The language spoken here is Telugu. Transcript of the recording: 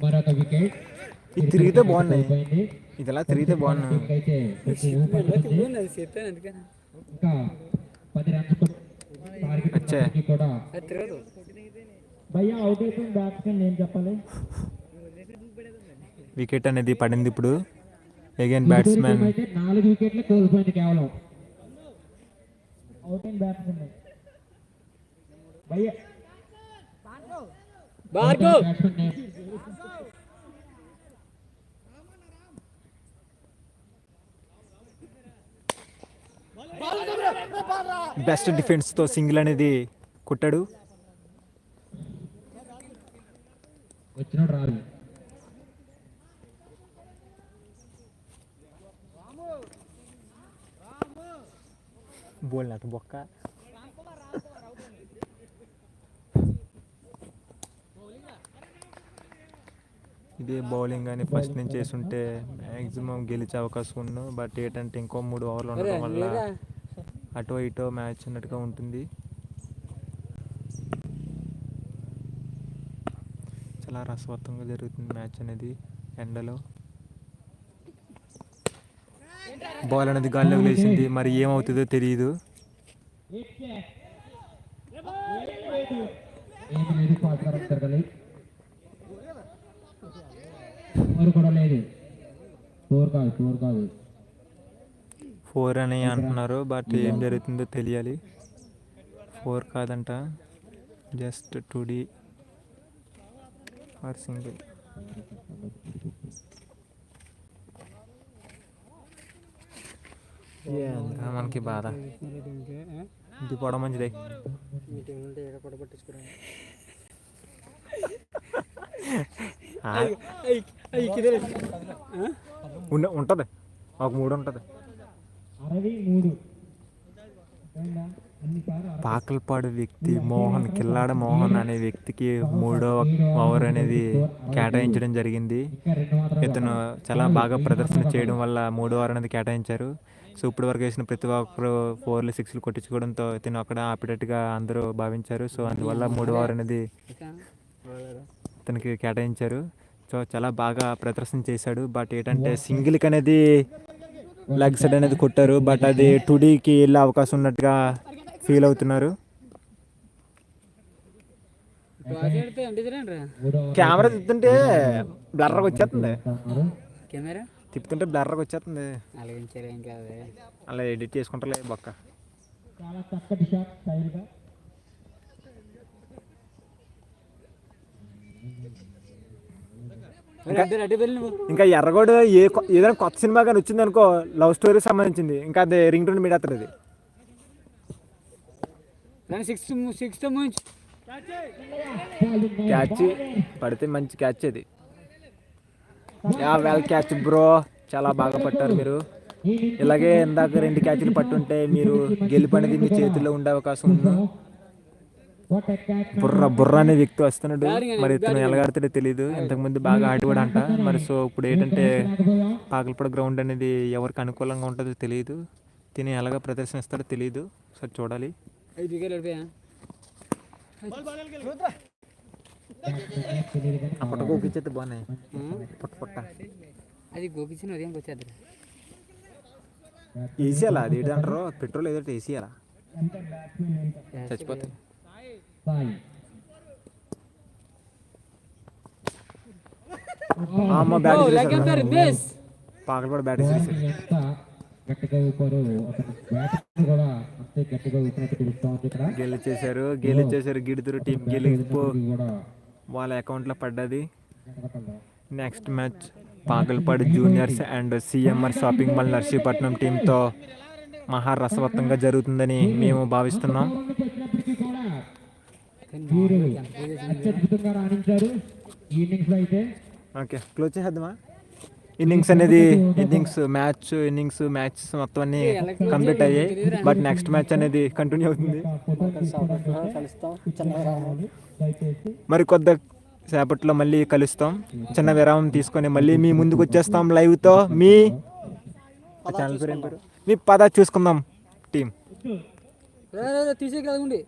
మరొక వికెట్. ఇది తిరిగితే బాగున్నాయి, ఇది ఎలా తిరిగితే బాగున్నాయి. ఇంకా 10 రన్స్ కూడా భయ్యా అవుట్ అయిపోయింది బ్యాట్స్మెన్. ఏం చెప్పాలి? వికెట్ అనేది పడింది ఇప్పుడు. అగైన్ బ్యాట్స్మెన్ 4 వికెట్లు కోల్పోయింది కేవలం. అవుట్ అయిన బ్యాట్స్మెన్ భయ్యా బెస్ట్ డిఫెన్స్ తో సింగిల్ అనేది కొట్టాడు. వచ్చినాడు రారు. బోల్ నాటు బొక్క. ఇదే బౌలింగ్ అని ఫస్ట్ నుంచి చేస్తుంటే మ్యాక్సిమం గెలిచే అవకాశం ఉన్నాం. బట్ ఏంటంటే ఇంకో 3 ఓవర్లు ఉండడం వల్ల అటో ఇటో మ్యాచ్ అన్నట్టుగా ఉంటుంది. చాలా రసవత్తంగా జరుగుతుంది మ్యాచ్ అనేది. ఎండలో బాల్ అనేది గాల్లోకి లేచింది, మరి ఏమవుతుందో తెలియదు. ఫోర్ అని అంటున్నారు, బట్ ఏం జరుగుతుందో తెలియాలి. 4 కాదంట, జస్ట్ 2D ఆర్ సింగిల్. మనకి బాధ ఇది పోవడం మంచిదే. ఉంటుంది ఒక 3 ఉంటుంది. పాకల్పాడు వ్యక్తి మోహన్, కిల్లాడ మోహన్ అనే వ్యక్తికి 3వ ఓవర్ అనేది కేటాయించడం జరిగింది. ఇతను చాలా బాగా ప్రదర్శన చేయడం వల్ల 3వ ఓవర్ అనేది కేటాయించారు. సో ఇప్పటి వరకు వేసిన ప్రతి ఒక్కరు 4లు 6లు కొట్టించుకోవడంతో ఇతను అక్కడ ఆపేటట్టుగా అందరూ భావించారు. సో అందువల్ల 3వ ఓవర్ అనేది ఇతనికి కేటాయించారు. సో చాలా బాగా ప్రదర్శన చేశాడు. బట్ ఏంటంటే సింగిల్కి అనేది లెగ్ సైడ్ అనేది కొట్టారు, బట్ అది 2Dకి వెళ్ళే అవకాశం ఉన్నట్టుగా ఫీల్ అవుతున్నారు. కెమెరా తిప్పుతుంటే బ్లర్గా వచ్చేస్తుంది, తిప్పుతుంటే బ్లర్గా వచ్చేస్తుంది. అలా ఎడిట్ చేసుకుంటారులే బొక్క. ఇంకా ఎర్రగోడు ఏదైనా కొత్త సినిమా కానీ వచ్చింది అనుకో, లవ్ స్టోరీకి సంబంధించింది, ఇంకా అదే రింగ్ టోన్ మీడేస్తుంది. అది క్యాచ్ పడితే మంచి క్యాచ్ అది. వెల్ క్యాచ్ బ్రో, చాలా బాగా పట్టారు మీరు. ఇలాగే ఇందాక 2 క్యాచ్లు పట్టుంటే మీరు గెలుపు అనేది మీ చేతుల్లో ఉండే అవకాశం ఉంది. బుర్ర అనే వ్యక్తి వస్తున్నాడు, మరి ఇతను ఎలాగాడుతాడో తెలియదు. ఇంతకుముందు బాగా ఆడివాడు అంట మరి. సో ఇప్పుడు ఏంటంటే పాకల్పాడు గ్రౌండ్ అనేది ఎవరికి అనుకూలంగా ఉంటుందో తెలియదు, తిని ఎలాగ ప్రదర్శనిస్తాడో తెలియదు. సో చూడాలి. అప్పటి గోకిచ్చేస్తే బాగున్నాయి. పుట్ట అది గోకిచ్చిన ఉదయం వచ్చేది వేసేయాలా, అది ఏంటంటారు పెట్రోల్ ఏదో వేసేయాలా, చచ్చిపోతాయి. పాకల్పాడు బ్యాట్ గెలిచేశారు గిడుతురు టీం గెలిపో వాళ్ళ అకౌంట్లో పడ్డది. Next match Pakalpadu juniors and CMR shopping mall Narsipatnam టీంతో మహారసవత్తంగా జరుగుతుందని మేము భావిస్తున్నాం. ఓకే క్లోజ్ చేద్దామా. ఇన్నింగ్స్ మ్యాచెస్ మొత్తం అన్ని కంప్లీట్ అయ్యాయి. బట్ నెక్స్ట్ మ్యాచ్ అనేది కంటిన్యూ అవుతుంది. మరి కొద్ది సేపట్లో మళ్ళీ కలుస్తాం. చిన్న విరామం తీసుకొని మళ్ళీ మీ ముందుకు వచ్చేస్తాం లైవ్తో. మీ ఛానల్ పేరు ఏం పేరు? మీ పద చూసుకుందాం టీం తీసే కదండి.